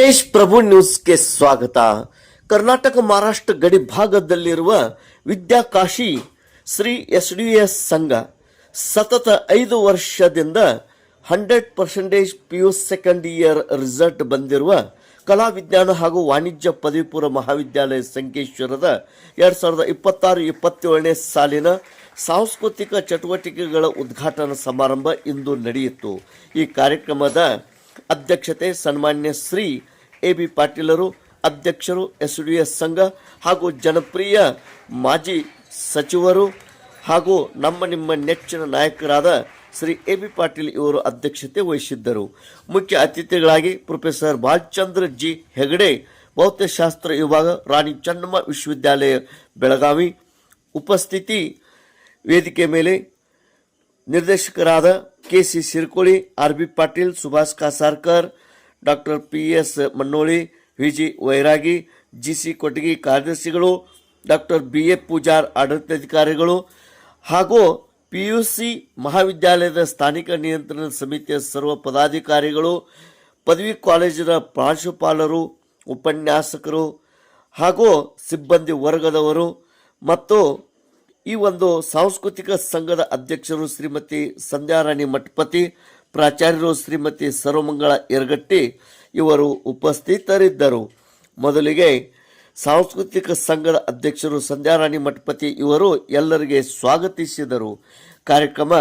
ತೇಜ್ ಪ್ರಭು ನ್ಯೂಸ್ಗೆ ಸ್ವಾಗತ. ಕರ್ನಾಟಕ ಮಹಾರಾಷ್ಟ್ರ ಗಡಿ ಭಾಗದಲ್ಲಿರುವ ವಿದ್ಯಾಕಾಶಿ ಶ್ರೀ ಎಸ್ ಸಂಘ ಸತತ 5 ವರ್ಷದಿಂದ 100% PU ಸೆಕೆಂಡ್ ಇಯರ್ ರಿಸಲ್ಟ್ ಬಂದಿರುವ ಕಲಾ ವಿಜ್ಞಾನ ಹಾಗೂ ವಾಣಿಜ್ಯ ಪದವಿ ಪೂರ್ವ ಮಹಾವಿದ್ಯಾಲಯ ಸಂಕೇಶ್ವರದ 2026-27ನೇ ಸಾಲಿನ ಸಾಂಸ್ಕೃತಿಕ ಚಟುವಟಿಕೆಗಳ ಉದ್ಘಾಟನಾ ಸಮಾರಂಭ ಇಂದು ನಡೆಯಿತು. ಈ ಕಾರ್ಯಕ್ರಮದ ಅಧ್ಯಕ್ಷತೆ ಸನ್ಮಾನ್ಯ ಶ್ರೀ AB ಪಾಟೀಲರು, ಅಧ್ಯಕ್ಷರು SDS ಸಂಘ ಹಾಗೂ ಜನಪ್ರಿಯ ಮಾಜಿ ಸಚಿವರು ಹಾಗೂ ನಿಮ್ಮ ನೆಚ್ಚಿನ ನಾಯಕರಾದ ಶ್ರೀ AB ಪಾಟೀಲ್ ಇವರು ಅಧ್ಯಕ್ಷತೆ ವಹಿಸಿದ್ದರು. ಮುಖ್ಯ ಅತಿಥಿಗಳಾಗಿ ಪ್ರೊಫೆಸರ್ ಬಾಲಚಂದ್ರ ಜಿ ಹೆಗಡೆ, ಭೌತಶಾಸ್ತ್ರ ವಿಭಾಗ, ರಾಣಿ ಚೆನ್ನಮ್ಮ ವಿಶ್ವವಿದ್ಯಾಲಯ ಬೆಳಗಾವಿ ಉಪಸ್ಥಿತಿ. ವೇದಿಕೆ ಮೇಲೆ ನಿರ್ದೇಶಕರಾದ KC Sirkoli, RB Patil, Subhash Kasarkar, doctor PS Mannoli, VG Vairagi, GC Kotagi ಕಾರ್ಯದರ್ಶಿಗಳು, ಡಾಕ್ಟರ್ BA ಪೂಜಾರ್ ಆಡಳಿತಾಧಿಕಾರಿಗಳು ಹಾಗೂ PUC ಮಹಾವಿದ್ಯಾಲಯದ ಸ್ಥಾನಿಕ ನಿಯಂತ್ರಣ ಸಮಿತಿಯ ಸರ್ವ ಪದಾಧಿಕಾರಿಗಳು, ಪದವಿ ಕಾಲೇಜಿನ ಪ್ರಾಂಶುಪಾಲರು, ಉಪನ್ಯಾಸಕರು ಹಾಗೂ ಸಿಬ್ಬಂದಿ ವರ್ಗದವರು ಮತ್ತು ಈ ಒಂದು ಸಾಂಸ್ಕೃತಿಕ ಸಂಘದ ಅಧ್ಯಕ್ಷರು ಶ್ರೀಮತಿ ಸಂಧ್ಯಾರಾಣಿ ಮಠಪತಿ, ಪ್ರಾಚಾರ್ಯರು ಶ್ರೀಮತಿ ಸರ್ವಮಂಗಳ ಯರಗಟ್ಟಿ ಇವರು ಉಪಸ್ಥಿತರಿದ್ದರು. ಮೊದಲಿಗೆ ಸಾಂಸ್ಕೃತಿಕ ಸಂಘದ ಅಧ್ಯಕ್ಷರು ಸಂಧ್ಯಾರಾಣಿ ಮಠಪತಿ ಇವರು ಎಲ್ಲರಿಗೆ ಸ್ವಾಗತಿಸಿದರು. ಕಾರ್ಯಕ್ರಮ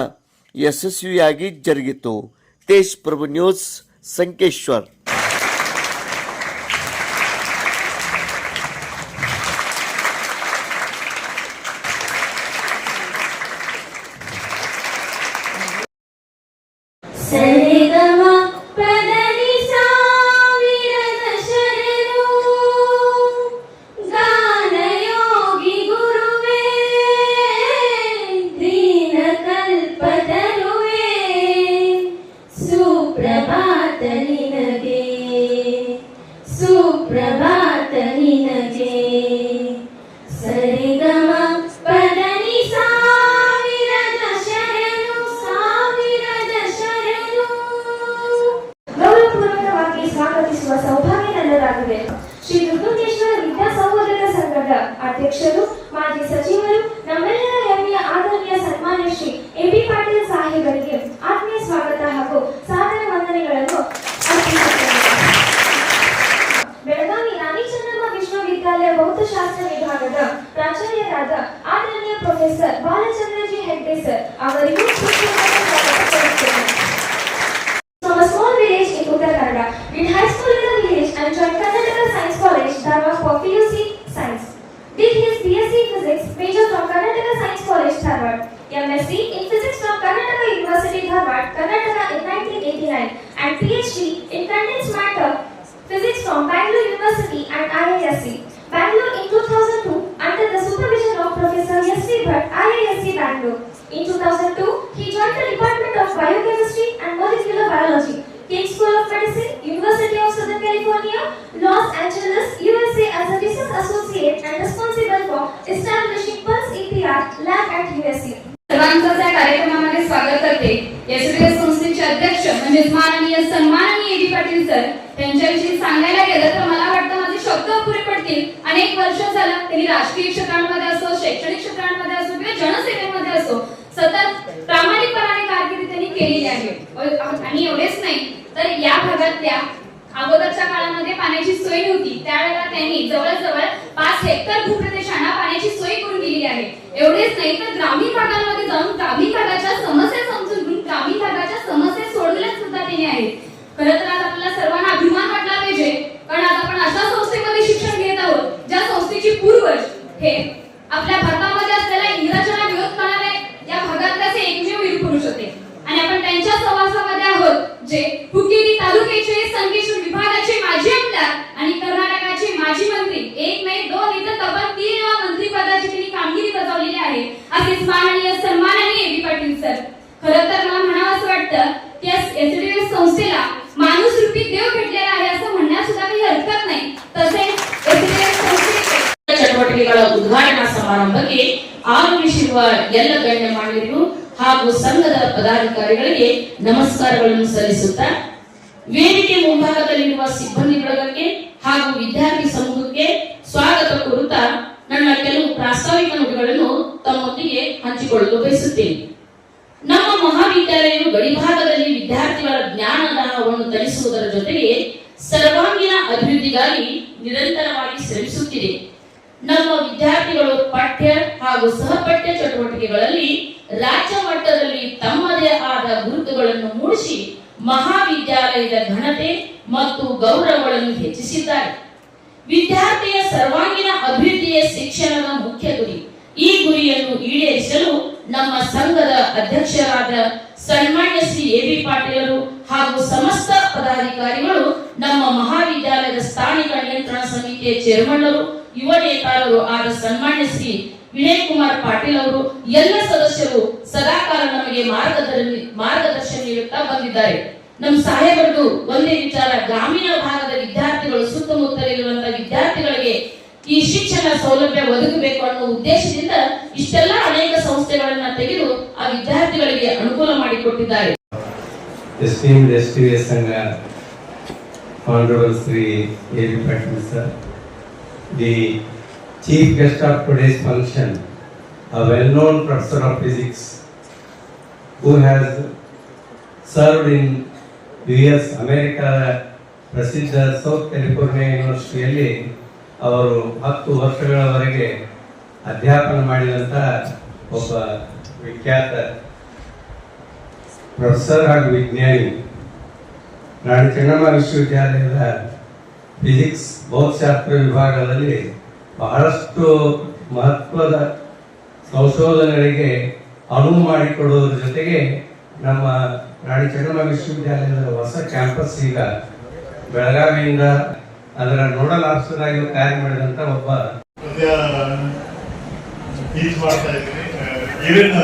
ಯಶಸ್ವಿಯಾಗಿ ಜರುಗಿತು. ತೇಜ್ ಪ್ರಭು ನ್ಯೂಸ್, ಸಂಕೇಶ್ವರ್. ಸುಪ್ರಭಾತ ನಿನಗೆ ಸರಿಗಮ ಪದನಿ ಸಾವಿರದ ಶರಣು ಸಾವಿರದ ಶರಣು. ಗೌರವಪೂರ್ವಕವಾಗಿ ಸ್ವಾಗತಿಸುವ ಸೌಭಾಗ್ಯ ನನ್ನದಾಗಿದೆ. ಶ್ರೀ ದುರ್ಗುಂಟೇಶ್ವರ ವಿದ್ಯಾ ಸಹೋದರ ಸಂಘದ ಅಧ್ಯಕ್ಷರು, ಮಾಜಿ ಸಚಿವರು, ನಮ್ಮೆಲ್ಲರ ಹೆಮ್ಮೆಯ ಆದರಣೀಯ ಸನ್ಮಾನ್ಯ ಶ್ರೀ AB ಪಾಟೀಲ್ ಸಾಹೇಬರಿಗೆ ಆತ್ಮೀಯ ಸ್ವಾಗತ ಹಾಗೂ ಸಾದರ ವಂದನೆಗಳನ್ನು ಅರ್ಪಿಸುತ್ತೇನೆ. ಬೆಳಗಾವಿ ರಾಣಿ ಚೆನ್ನಮ್ಮ ವಿಶ್ವವಿದ್ಯಾಲಯ ಭೌತಶಾಸ್ತ್ರ ವಿಭಾಗದ ಪ್ರಾಚಾರ್ಯರಾದ ಆದರಣೀಯ professor Balachandra G Hegde sir ಅವರಿಗೂ From a small village in Uttar Kannada, did high school in the village and joined Karnataka Science College, Dharwad for PUC Science. Did his BSc Physics major from Karnataka Science College, Dharwad. MSc in Physics from Karnataka University, Dharwad, Karnataka in 1989 and PhD in Condensed Matter Physics from Bangalore University and IISc, Bangalore in 2002 under the supervision of Professor S.V. Bhatt, IISc Bangalore. In 2002, he joined the Department of Biochemistry and Molecular Biology, King School of Medicine, University of Southern California, Los Angeles, USA as a research associate and responsible for establishing Pulse EPR lab at USC. सर्वांचं त्या कार्यक्रमामध्ये स्वागत करते. SDS संस्थेचे अध्यक्ष म्हणजे माननीय सन्माननीय AB पाटील सर यांच्याविषयी सांगायला गेलं तर मला वाटतं माझे शब्द अपुरे पडतील. अनेक वर्ष झालं त्यांनी राजकीय क्षेत्रांमध्ये असो, शैक्षणिक क्षेत्रांमध्ये असो किंवा जनसेवेमध्ये असो सतत प्रामाणिकपणाने कारकीर्द त्यांनी केलेली आहे. आणि एवढेच नाही तर या भागातल्या अगोदरच्या काळामध्ये पाण्याची सोय नव्हती, त्यावेळेला त्यांनी जवळजवळ 5 हेक्टर भूप्रदेशांना पाण्याची सोय करून दिलेली आहे. एवढेच नाही तर ग्रामीण भागांमध्ये जाऊन ग्रामीण भागाच्या समस्या समजून घेऊन ग्रामीण भागाच्या समस्या सोडवल्या सुद्धा त्यांनी आहेत. खरं तर आज आपल्याला सर्वांना अभिमान वाटला पाहिजे, कारण आज आपण अशा संस्थेमध्ये शिक्षण घेत आहोत ज्या संस्थेची पूर्वज हे आपल्या भारतामध्ये असलेल्या इंग्रजांना विरोध करणारे या भागातले असे एकमेव वीर पुरुष होते. आणि आपण त्यांच्या सहवासामध्ये आहोत जे हुकेरी तालुक्याचे संकेश्वर विभागाचे माजी आमदार आणि कर्नाटकाचे माजी मंत्री, एक नाही दोन इतर तब्बल 3 मंत्री पदाची त्यांनी कामगिरी बजावलेली आहे. असेच माननीय सन्माननीय AB पाटील सर. खरं तर मला म्हणावंसं वाटतं की SDS संस्थेला माणूस रूपी देव भेटलेला आहे असं म्हणण्यात सुद्धा काही हरकत नाही. तसेच SDS संस्थेचे ಚಟುವಟಿಕೆಗಳ ಉದ್ಘಾಟನಾ ಸಮಾರಂಭಕ್ಕೆ ಆಗಮಿಸಿರುವ ಎಲ್ಲ ಗಣ್ಯಮಾನ್ಯರಿಗೂ ಹಾಗೂ ಸಂಘದ ಪದಾಧಿಕಾರಿಗಳಿಗೆ ನಮಸ್ಕಾರಗಳನ್ನು ಸಲ್ಲಿಸುತ್ತಾ ವೇದಿಕೆ ಮುಂಭಾಗದಲ್ಲಿರುವ ಸಿಬ್ಬಂದಿ ಬಳಗಕ್ಕೆ ಹಾಗೂ ವಿದ್ಯಾರ್ಥಿ ಸಮೂಹಕ್ಕೆ ಸ್ವಾಗತ ಕೋರುತ್ತಾ ನನ್ನ ಕೆಲವು ಪ್ರಾಸ್ತಾವಿಕ ನುಡಿಗಳನ್ನು ತಮ್ಮೊಂದಿಗೆ ಹಂಚಿಕೊಳ್ಳಲು ಬಯಸುತ್ತೇನೆ. ನಮ್ಮ ಮಹಾವಿದ್ಯಾಲಯವು ಗಡಿಭಾಗದಲ್ಲಿ ವಿದ್ಯಾರ್ಥಿಗಳ ಜ್ಞಾನದಾಹವನ್ನು ತರಿಸುವುದರ ಜೊತೆಗೆ ಸರ್ವಾಂಗೀಣ ಅಭಿವೃದ್ಧಿಗಾಗಿ ನಿರಂತರವಾಗಿ ಶ್ರಮಿಸುತ್ತಿದೆ. ನಮ್ಮ ವಿದ್ಯಾರ್ಥಿಗಳು ಪಠ್ಯ ಹಾಗೂ ಸಹಪಠ್ಯ ಚಟುವಟಿಕೆಗಳಲ್ಲಿ ರಾಜ್ಯ ಮಟ್ಟದಲ್ಲಿ ತಮ್ಮದೇ ಆದ ಗುರುತುಗಳನ್ನು ಮೂಡಿಸಿ ಮಹಾವಿದ್ಯಾಲಯದ ಘನತೆ ಮತ್ತು ಗೌರವಗಳನ್ನು ಹೆಚ್ಚಿಸಿದ್ದಾರೆ. ವಿದ್ಯಾರ್ಥಿಯ ಸರ್ವಾಂಗೀಣ ಅಭಿವೃದ್ಧಿಯ ಶಿಕ್ಷಣದ ಮುಖ್ಯ ಗುರಿ. ಈ ಗುರಿಯನ್ನು ಈಡೇರಿಸಲು ನಮ್ಮ ಸಂಘದ ಅಧ್ಯಕ್ಷರಾದ ಸನ್ಮಾನ್ಯ ಶ್ರೀ ಎ.ಬಿ. ಪಾಟೀಲರು ಹಾಗೂ ಸಮಸ್ತ ಪದಾಧಿಕಾರಿಗಳು, ನಮ್ಮ ಮಹಾವಿದ್ಯಾಲಯದ ಸ್ಥಾನಿಕ ನಿಯಂತ್ರಣ ಸಮಿತಿಯ ಚೇರ್ಮನ್ನರು, ಯುವ ನೇತಾರರು ಆದ ಸನ್ಮಾನ್ಯ ಶ್ರೀ ವಿನಯ್ ಕುಮಾರ್ ಪಾಟೀಲ್ ಅವರು, ಎಲ್ಲ ಸದಸ್ಯರು ಸದಾಕಾಲ ನಮಗೆ ಮಾರ್ಗದರ್ಶನ ನೀಡುತ್ತಾ ಬಂದಿದ್ದಾರೆ. ನಮ್ಮ ಸಾಹೇಬರು ಒಂದೇ ವಿಚಾರ, ಗ್ರಾಮೀಣ ಭಾಗದ ವಿದ್ಯಾರ್ಥಿಗಳು, ಸುತ್ತಮುತ್ತಲಿರುವಂತಹ ವಿದ್ಯಾರ್ಥಿಗಳಿಗೆ ಈ ಶಿಕ್ಷಣ ಸೌಲಭ್ಯ ಒದಗಬೇಕು ಅನ್ನೋ ಉದ್ದೇಶದಿಂದ ಇಷ್ಟೆಲ್ಲ ಅನೇಕ ಸಂಸ್ಥೆಗಳನ್ನ ತೆಗೆದು ಆ ವಿದ್ಯಾರ್ಥಿಗಳಿಗೆ ಅನುಕೂಲ ಮಾಡಿಕೊಟ್ಟಿದ್ದಾರೆ. Esteemed STVS Sangha, Honorable Sri A.B. Patil sir, the chief guest of today's function, a well-known professor of physics who has served in US, America, ಪ್ರಸಿದ್ಧ ಸೌತ್ ಕ್ಯಾಲಿಫೋರ್ನಿಯಾ ಯೂನಿವರ್ಸಿಟಿಯಲ್ಲಿ ಅವರು 10 ವರ್ಷಗಳವರೆಗೆ ಅಧ್ಯಾಪನ ಮಾಡಿದಂಥ ಒಬ್ಬ ವಿಖ್ಯಾತ ಪ್ರೊಫೆಸರ್ ಹಾಗೂ ವಿಜ್ಞಾನಿ. ರಾಣಿ ಚೆನ್ನಮ್ಮ ವಿಶ್ವವಿದ್ಯಾಲಯದ ಫಿಸಿಕ್ಸ್ ಭೌತಶಾಸ್ತ್ರ ವಿಭಾಗದಲ್ಲಿ ಬಹಳಷ್ಟು ಮಹತ್ವದ ಸಂಶೋಧನೆಗಳಿಗೆ ಅನುವು ಮಾಡಿಕೊಡುವುದರ ಜೊತೆಗೆ ನಮ್ಮ ರಾಣಿ ಚೆನ್ನಮ್ಮ ವಿಶ್ವವಿದ್ಯಾಲಯದ ಹೊಸ ಕ್ಯಾಂಪಸ್ ಈಗ ಬೆಳಗಾವಿಯಿಂದ ಅದರ ನೋಡಲ್ ಆಫೀಸರ್ ಆಗಿ ಕಾರ್ಯ ಮಾಡಿದಂತ ಒಬ್ಬ ಟೀಚ್ ಮಾಡ್ತಾ ಇದ್ದೀನಿ. ಈವನ್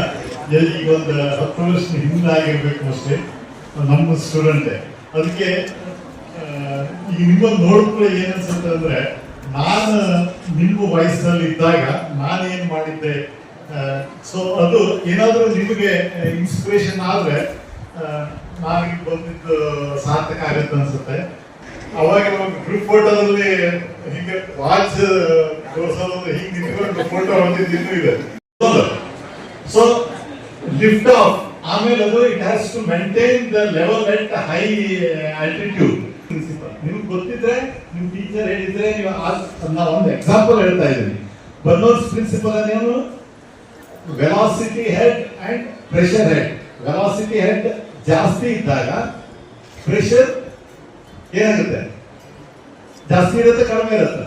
ಈಗ ಒಂದು 10 ವರ್ಷ ಹಿಂದೆ ಆಗಿರ್ಬೇಕು ಅಷ್ಟೇ, ನಮ್ಮ ಸ್ಟೂಡೆಂಟೇ. ಅದಕ್ಕೆ ಈಗ ನಿಮ್ಮನ್ನು ನೋಡಿದ್ರೆ ಏನ್ ಅನ್ಸುತ್ತೆ ಅಂದ್ರೆ, ನಾನು ನಿಮ್ಮ ವಯಸ್ಸಿನಲ್ಲಿ ಇದ್ದಾಗ ನಾನೇನ್ ಮಾಡಿದ್ದೆ. ಸೊ ಅದು ಏನಾದ್ರೂ ನಿಮಗೆ ಇನ್ಸ್ಪಿರೇಷನ್ ಆದ್ರೆ ನಾನೀಗ ಬಂದಿದ್ದು ಸಾರ್ಥಕ ಆಗತ್ತೆ ಅನ್ಸುತ್ತೆ. ಅವಾಗ ಗ್ರೂಪ್ ಫೋಟೋದಲ್ಲಿ ಹಿಂಗೆ ವಾಚ್ ತೋರಿಸೋದು, ಹಿಂಗೆ ನಿಂತ್ಕೊಂಡು ಫೋಟೋ ಹೊಡೆದಿದ್ದು ಇದೆ. ಸೊ ಲಿಫ್ಟ್ ಆಫ್ ಆಮೇಲೆ ಅದು it has to maintain the level at high altitude. Principle ನಿಮ್ಗೆ ಗೊತ್ತಿದ್ರೆ, ನಿಮ್ ಟೀಚರ್ ಹೇಳಿದ್ರೆ, ನೀವು ನಾ ಒಂದು ಎಕ್ಸಾಂಪಲ್ ಹೇಳ್ತಾ ಇದ್ದೀನಿ. ಬರ್ನೌಲ್ಸ್ ಪ್ರಿನ್ಸಿಪಲ್ ಅನ್ನೇನು, velocity head and pressure head. Velocity head ಜಾಸ್ತಿ ಇದ್ದಾಗ ಪ್ರೆಷರ್ ಏನಾಗುತ್ತೆ, ಜಾಸ್ತಿ ಇರುತ್ತೆ, ಕಡಿಮೆ ಇರುತ್ತೆ.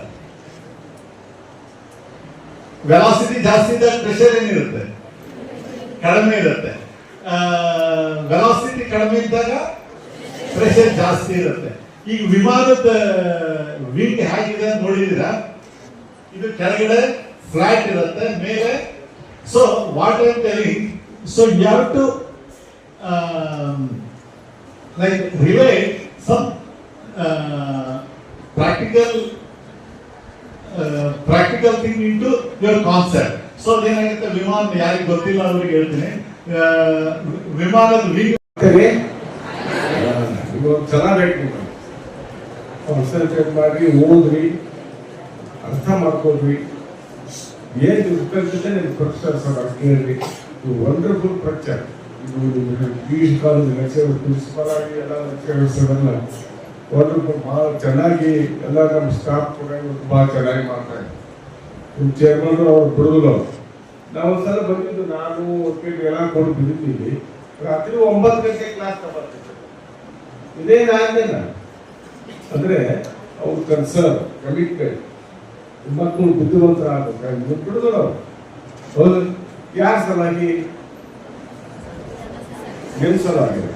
ವೆಲಾಸಿಟಿ ಜಾಸ್ತಿ ಇದ್ದಾಗ ಪ್ರೆಷರ್ ಏನಿರುತ್ತೆ, ಕಡಿಮೆ ಇರುತ್ತೆ. ವೆಲಾಸಿಟಿ ಕಡಿಮೆ ಇದ್ದಾಗ ಪ್ರೆಷರ್ ಜಾಸ್ತಿ ಇರುತ್ತೆ. ಈಗ ವಿಮಾನದ ವಿಂಗ್ ಹೇಗಿದೆ ಅಂತ ನೋಡಿದೀರಾ? ಇದು ಕೆಳಗಡೆ ಫ್ಲಾಟ್ ಇರುತ್ತೆ, ಮೇಲೆ. So what I am telling, so you have to like relate some practical thing into your concept. So ಏನಾಗುತ್ತೆ, ವಿಮಾನ ಯಾರಿಗೆ ಗೊತ್ತಿಲ್ಲ ಅವ್ರಿಗೆ ಹೇಳ್ತೀನಿ. ವಿಮಾನದ ವಿಂಗ್ ಚೆನ್ನಾಗಿ ಕಾನ್ಸಂಟ್ರೇಟ್ ಮಾಡಿ ಓದ್ರಿ, ಅರ್ಥ ಮಾಡ್ಕೊಳ್ರಿ, ಏನು ಉಪಯುಕ್ತತೆ ನಿಮ್ಮ ಪ್ರೊಫೆಸರ್ ಸರ್ ಕೇಳ್ರಿ. ಇದು ವಂಡರ್ಫುಲ್ ಪ್ರಚಾರ. ಇದು ಕಾಲೇಜ್ ಲೆಕ್ಚರ್ ಪ್ರಿನ್ಸಿಪಲ್ ಆಗಿ ಎಲ್ಲ ಲೆಕ್ಚರ್ಸ್ ಎಲ್ಲ ವಂಡರ್ಫುಲ್, ಭಾಳ ಚೆನ್ನಾಗಿ ಎಲ್ಲ ನಮ್ಮ ಸ್ಟಾಫ್ ಕೂಡ ಭಾಳ ಚೆನ್ನಾಗಿ ಮಾಡ್ತಾರೆ. ನಿಮ್ಮ ಚೇರ್ಮನ್ ಅವ್ರು ಬಿಡುದಿಲ್ಲ. ನಾವು ಒಂದ್ಸಲ ಬಂದಿದ್ದು, ನಾನು ಎಲ್ಲ ಕೊಂಡು ಬಿದ್ದಿದ್ದೀವಿ. ರಾತ್ರಿ 9 ಗಂಟೆ ಕ್ಲಾಸ್ ತಗೊಳ್ತಿದ್ದೆ. ಇದೇನಾಗಲಿಲ್ಲ ಅಂದ್ರೆ ಅವ್ರ ಕನ್ಸರ್ನ್ ಕಮಿಟ್ಮೆಂಟ್, ಮಕ್ಕಳು ಬುದ್ಧಿವಂತರ ಆಗ್ಬೇಕು, ಬಿಡುದಿಲ್ಲ ಅವ್ರು. ಹೌದು, ಯಾರ ಸಲಾಗಿ ನಿಮ್ಮ ಸಲುವಾಗಿದೆ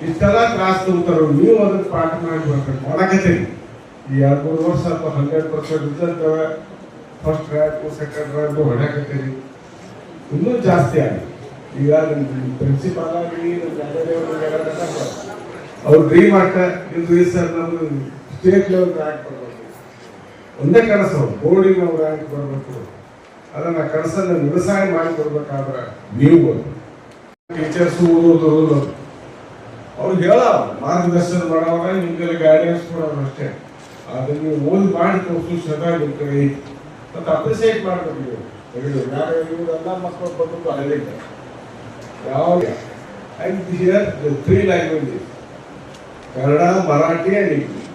ಇಷ್ಟೆಲ್ಲ ಕ್ಲಾಸ್ ತಗೋತಾರ. ನೀವು ಅದನ್ನ ಪಾಠ ಮಾಡಿ ಬರ್ಬೇಕು ಮಾಡಕತ್ತೀರಿ. ಈ 2-3 ವರ್ಷ ಅಥವಾ 100% result, first rank, second rank ಹೊಡ್ಯಾಕತ್ತೀರಿ. ಇನ್ನೂ ಜಾಸ್ತಿ ಆಗಿ ಈಗ ನಿಮ್ಮ ಪ್ರಿನ್ಸಿಪಾಲ್ ಆಗಿ ಅವ್ರು ಡ್ರೀಮ್ ಆಗ್ತಾರೆ. ಇಲ್ರಿ ಸರ್, ನಮ್ದು ಸ್ಟೇಟ್ ಲೆವೆಲ್ ರ್ಯಾಂಕ್ ಬರಬೇಕು, ಒಂದೇ ಕನಸು, ಅವ್ರು ಬೋರ್ಡಿಗೆ ನಾವು ರ್ಯಾಂಕ್ ಬರಬೇಕು. ಅದನ್ನ ಕನಸನ್ನು ನಿರಸಾಯ ಮಾಡಿ ಕೊಡ್ಬೇಕಾದ್ರೆ ನೀವು ಟೀಚರ್ಸ್ ಓದೋದು ಅವ್ರು ಹೇಳ ಮಾರ್ಗದರ್ಶನ ಮಾಡೋವಾಗ ನಿಮ್ಗೆಲ್ಲ ಗೈಡೆನ್ಸ್ ಕೊಡೋರು ಅಷ್ಟೇ. ಅದನ್ನ ನೀವು ಓದಿ ಮಾಡಿ ತೋರಿಸು ಸದಾ ನಿಮ್ಮ ಕಡೆ ಐತಿ ಮತ್ತು ಅಪ್ರಿಸಿಯೇಟ್ ಮಾಡ್ಬೇಕು ನೀವು. ಇವರೆಲ್ಲ ಮಕ್ಕಳು ಬಂದು ಕಾಲೇಜಿಗೆ ಯಾವ and here the 3 languages Kannada, Marathi and English.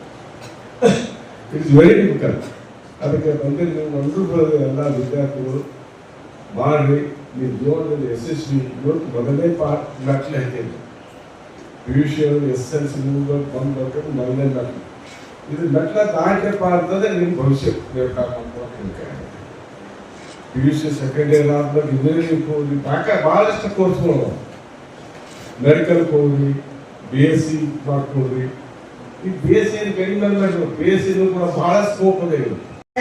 It is very difficult. ಅದಕ್ಕೆ ಬಂದು ನೀವು ವಂಡರ್ಫುಲ್ ಎಲ್ಲ ವಿದ್ಯಾರ್ಥಿಗಳು ಮಾಡಿ ನೀವು ಜೀವನದಲ್ಲಿ ಯಶಸ್ವಿ. ಇವತ್ತು ಮೊದಲನೇ ಪಾಠ ಮೆಟ್ಲು ಹೇಳ್ತೀನಿ. PUC SSLC ಬಂದ್ಬೇಕು ಮೊದಲನೇ ಮೆಟ್ಲು. ಇದು ಮೆಟ್ಲ ದಾಟಪ್ಪ ಅಂತಂದ್ರೆ ನಿಮ್ಮ ಭವಿಷ್ಯ PUC ಸೆಕೆಂಡ್ ಇಯರ್ ಆದ್ಮೇಲೆ ಇಂಜಿನಿಯರಿಂಗ್ ಹೋಗಿ ಭಾಳಷ್ಟು ಕೋರ್ಸ್ಗಳು ಮೆಡಿಕಲ್ ಹೋಗ್ರಿ, BSc ಮಾಡ್ಕೊಳ್ರಿ. ಈ BSc ಏನು ಕಡಿಮೆ ಅಲ್ಲ, BSc ಕೂಡ ಬಹಳ ಸ್ಕೋಪ್ ಇದೆ.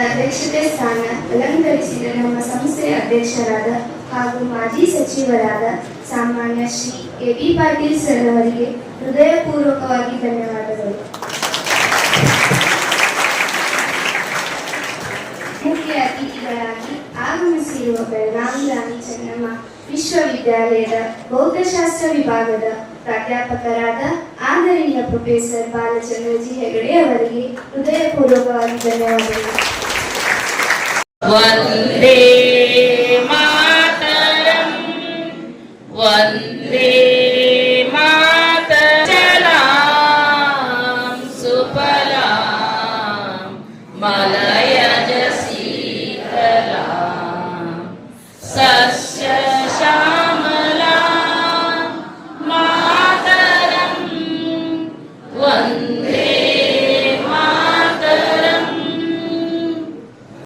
ಅಧ್ಯಕ್ಷತೆ ಸ್ಥಾನ ಅಲಂಕರಿಸಿದ ನಮ್ಮ ಸಂಸ್ಥೆಯ ಅಧ್ಯಕ್ಷರಾದ ಹಾಗೂ ಮಾಜಿ ಸಚಿವರಾದ ಸಾಮಾನ್ಯ ಶ್ರೀ AB ಪಾಟೀಲ್ ಸರ್ ಅವರಿಗೆ ಹೃದಯಪೂರ್ವಕವಾಗಿ ಧನ್ಯವಾದಗಳು. ಮುಖ್ಯ ಅತಿಥಿಗಳಾಗಿ ಆಗಮಿಸಿರುವ ಬೆಳಗಾವಿ ರಾಣಿ ಚೆನ್ನಮ್ಮ ವಿಶ್ವವಿದ್ಯಾಲಯದ ಭೌತಶಾಸ್ತ್ರ ವಿಭಾಗದ ಪ್ರಾಧ್ಯಾಪಕರಾದ ಆದರಣೀಯ ಪ್ರೊಫೆಸರ್ ಬಾಲಚಂದ್ರ ಜಿ ಹೆಗಡೆ ಅವರಿಗೆ ಹೃದಯಪೂರ್ವಕವಾಗಿ ಧನ್ಯವಾದಗಳು. ವಂದೇ ಮಾತರಂ ವಂದೇ